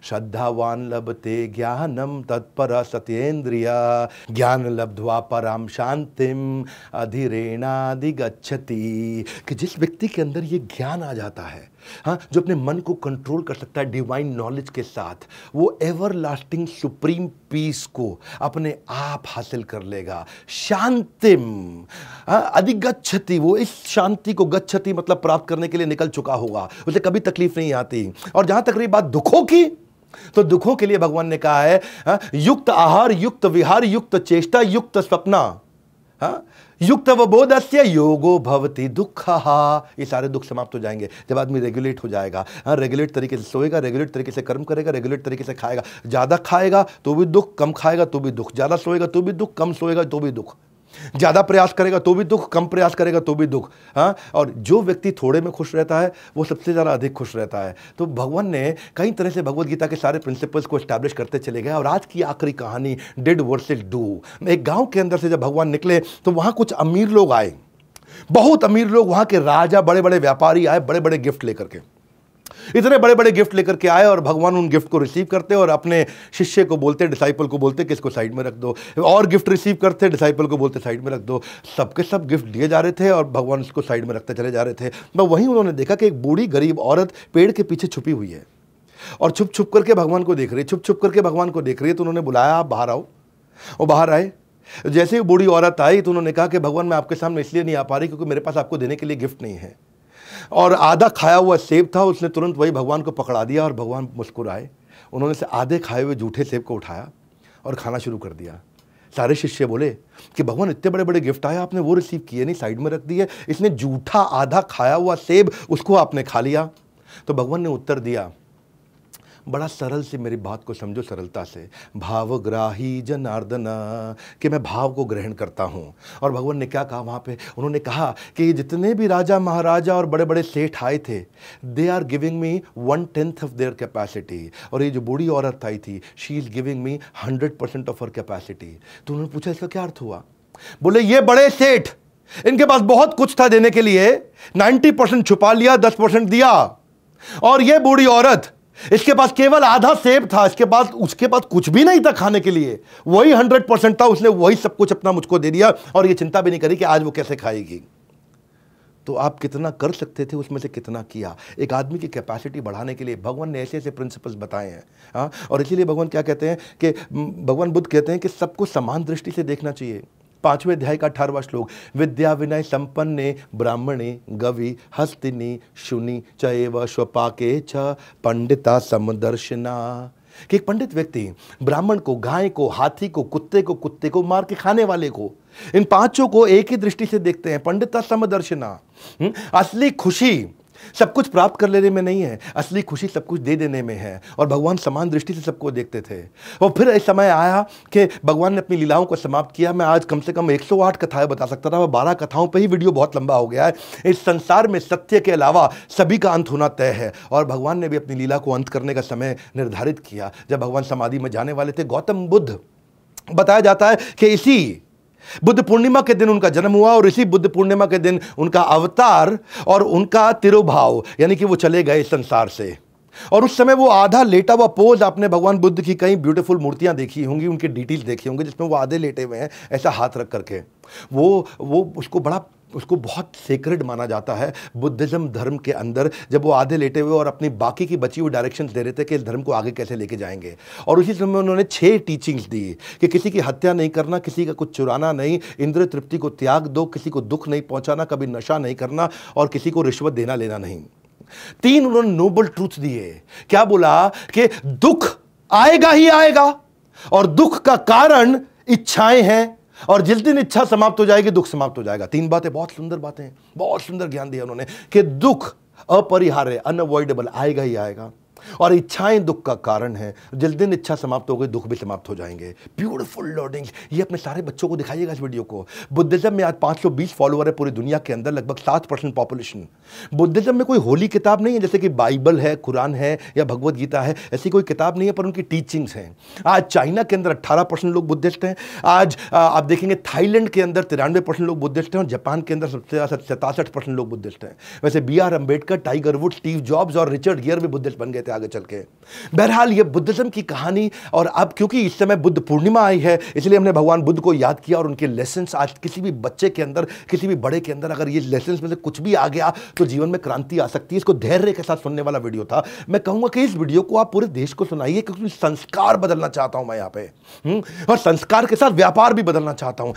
श्रद्धावान लभते ज्ञानम तत्पर सत्येन्द्रिया ज्ञान लब्ध्वा पराम शांतिम अधिरेणाधिगच्छति। कि जिस व्यक्ति के अंदर ये ज्ञान आ जाता है, हाँ, जो अपने मन को कंट्रोल कर सकता है डिवाइन नॉलेज के साथ, वो एवर लास्टिंग सुप्रीम पीस को अपने आप हासिल कर लेगा। शांतिम अधिगच्छति, वो इस शांति को, गच्छति मतलब प्राप्त करने के लिए निकल चुका होगा, उसे कभी तकलीफ नहीं आती। और जहां तक रही बात दुखों की, तो दुखों के लिए भगवान ने कहा है युक्त आहार, युक्त विहार, युक्त चेष्टा, युक्त स्वप्ना, युक्त अवबोधस्य योगो भवति दुःखः। ये सारे दुख समाप्त हो जाएंगे जब आदमी रेगुलेट हो जाएगा। रेगुलेट तरीके से सोएगा, रेगुलेट तरीके से कर्म करेगा, रेगुलेट तरीके से खाएगा। ज़्यादा खाएगा तो भी दुख, कम खाएगा तो भी दुख, ज़्यादा सोएगा तो भी दुख, कम सोएगा तो भी दुख, ज़्यादा प्रयास करेगा तो भी दुख, कम प्रयास करेगा तो भी दुख। हाँ, और जो व्यक्ति थोड़े में खुश रहता है वो सबसे ज़्यादा अधिक खुश रहता है। तो भगवान ने कई तरह से भगवद गीता के सारे प्रिंसिपल्स को एस्टैब्लिश करते चले गए। और आज की आखिरी कहानी डिड वर्सेस डू। एक गांव के अंदर से जब भगवान निकले तो वहाँ कुछ अमीर लोग आए, बहुत अमीर लोग, वहाँ के राजा, बड़े बड़े व्यापारी आए, बड़े बड़े गिफ्ट लेकर के, इतने बड़े बड़े गिफ्ट लेकर के आए। और भगवान उन गिफ्ट को रिसीव करते और अपने शिष्य को बोलते, डिसाइपल को बोलते कि इसको साइड में रख दो, और गिफ्ट रिसीव करते, डिसाइपल को बोलते साइड में रख दो। सबके सब गिफ्ट दिए जा रहे थे और भगवान इसको साइड में रखते चले जा रहे थे। तो वहीं उन्होंने देखा कि एक बूढ़ी गरीब औरत पेड़ के पीछे छुपी हुई है और छुप छुप करके भगवान को देख रही है, छुप छुप करके भगवान को देख रही है। तो उन्होंने बुलाया, आप बाहर आओ। और बाहर आए। जैसे ही बूढ़ी औरत आई तो उन्होंने कहा कि भगवान मैं आपके सामने इसलिए नहीं आ पा रही क्योंकि मेरे पास आपको देने के लिए गिफ्ट नहीं है। और आधा खाया हुआ सेब था, उसने तुरंत वही भगवान को पकड़ा दिया और भगवान मुस्कुराए। उन्होंने से आधे खाए हुए झूठे सेब को उठाया और खाना शुरू कर दिया। सारे शिष्य बोले कि भगवान इतने बड़े बड़े गिफ्ट आए, आपने वो रिसीव किए नहीं, साइड में रख दिए। इसने झूठा आधा खाया हुआ सेब, उसको आपने खा लिया। तो भगवान ने उत्तर दिया, बड़ा सरल से मेरी बात को समझो, सरलता से। भावग्राही जनार्दन, कि मैं भाव को ग्रहण करता हूँ। और भगवान ने क्या कहा वहाँ पे? उन्होंने कहा कि जितने भी राजा महाराजा और बड़े बड़े सेठ आए थे, they are giving me 1/10 of their capacity. और ये जो बूढ़ी औरत आई थी, she is giving me 100% of her capacity. तो उन्होंने पूछा इसका क्या अर्थ हुआ? बोले ये बड़े सेठ, इनके पास बहुत कुछ था देने के लिए, 90% छुपा लिया, 10% दिया। और ये बूढ़ी औरत, इसके पास केवल आधा सेब था, इसके पास उसके पास कुछ भी नहीं था खाने के लिए, वही 100% था, उसने वही सब कुछ अपना मुझको दे दिया और ये चिंता भी नहीं करी कि आज वो कैसे खाएगी। तो आप कितना कर सकते थे, उसमें से कितना किया। एक आदमी की कैपेसिटी बढ़ाने के लिए भगवान ने ऐसे ऐसे प्रिंसिपल्स बताए हैं। हाँ, और इसीलिए भगवान क्या कहते हैं कि भगवान बुद्ध कहते हैं कि सबको समान दृष्टि से देखना चाहिए। 5वें अध्याय का 18वां श्लोक, विद्या विनय संपन्ने ब्राह्मणे गवि हस्तिनी शुनि चैव स्वपाके च पंडिता समदर्शना। कि एक पंडित व्यक्ति ब्राह्मण को, गाय को, हाथी को, कुत्ते को मार के खाने वाले को, इन पांचों को एक ही दृष्टि से देखते हैं। पंडिता समदर्शना। असली खुशी सब कुछ प्राप्त कर लेने में नहीं है, असली खुशी सब कुछ दे देने में है। और भगवान समान दृष्टि से सबको देखते थे। और फिर एक समय आया कि भगवान ने अपनी लीलाओं को समाप्त किया। मैं आज कम से कम 108 कथाएं बता सकता था, वह 12 कथाओं पे ही वीडियो बहुत लंबा हो गया है। इस संसार में सत्य के अलावा सभी का अंत होना तय है। और भगवान ने भी अपनी लीला को अंत करने का समय निर्धारित किया जब भगवान समाधि में जाने वाले थे। गौतम बुद्ध, बताया जाता है कि इसी बुद्ध पूर्णिमा के दिन उनका जन्म हुआ और इसी बुद्ध पूर्णिमा के दिन उनका अवतार और उनका तिरोभाव, यानी कि वो चले गए संसार से। और उस समय वो आधा लेटा हुआ पोज, आपने भगवान बुद्ध की कई ब्यूटीफुल मूर्तियां देखी होंगी, उनके डिटेल्स देखी होंगे जिसमें वो आधे लेटे हुए हैं ऐसा हाथ रख करके। वो उसको बहुत सेक्रेड माना जाता है बुद्धिज्म धर्म के अंदर, जब वो आधे लेटे हुए और अपनी बाकी की बची हुई डायरेक्शंस दे रहे थे कि इस धर्म को आगे कैसे लेके जाएंगे। और उसी समय उन्होंने 6 टीचिंग्स दी कि किसी की हत्या नहीं करना, किसी का कुछ चुराना नहीं, इंद्रिय तृप्ति को त्याग दो, किसी को दुख नहीं पहुंचाना, कभी नशा नहीं करना और किसी को रिश्वत देना लेना नहीं। 3 उन्होंने नोबल ट्रूथ दिए। क्या बोला कि दुख आएगा ही आएगा और दुख का कारण इच्छाएं हैं, और जिस दिन इच्छा समाप्त हो जाएगी दुख समाप्त हो जाएगा। 3 बातें, बहुत सुंदर बातें, बहुत सुंदर ज्ञान दिया उन्होंने कि दुख अपरिहार्य, अनअवॉइडेबल, आएगा ही आएगा और इच्छाएं दुख का कारण है। जिस दिन इच्छा समाप्त हो गई दुख भी समाप्त हो जाएंगे। ब्यूटीफुल लर्निंग्स, ये अपने सारे बच्चों को दिखाइएगा इस वीडियो को। बुद्धिज्म में आज 520 फॉलोअर है पूरी दुनिया के अंदर, लगभग 7% पॉपुलेशन। बुद्धिज्म में कोई होली किताब नहीं है जैसे कि बाइबल है, कुरान है या भगवद गीता है, ऐसी कोई किताब नहीं है, पर उनकी टीचिंग्स हैं। आज चाइना के अंदर 18% लोग बुद्धिस्ट हैं। आज आप देखेंगे थाईलैंड के अंदर 93% लोग बुद्धिस्ट हैं और जापान के अंदर सबसे ज़्यादा 67% लोग बुद्धिस्ट हैं। वैसे BR Ambedkar, tiger would, Steve jobs और रिचर्ड गियर भी बुद्धिस्ट बन गए थे हैं आगे चल के। बहरहाल ये बुद्धिज्म की कहानी, और अब क्योंकि इस समय बुद्ध पूर्णिमा आई है, इसलिए हमने भगवान बुद्ध को याद किया और उनके लेसन्स। आज किसी भी बच्चे के अंदर, किसी भी बड़े के अंदर अगर ये लेसन्स में से कुछ भी आ गया तो जीवन में क्रांति आ सकती है। इसको धैर्य के साथ सुनने वाला वीडियो था। मैं कहूंगा कि इस वीडियो को आप पूरे देश को सुनाइए, क्योंकि संस्कार बदलना चाहता हूं मैं यहाँ पे, और संस्कार के साथ व्यापार भी बदलना चाहता हूं।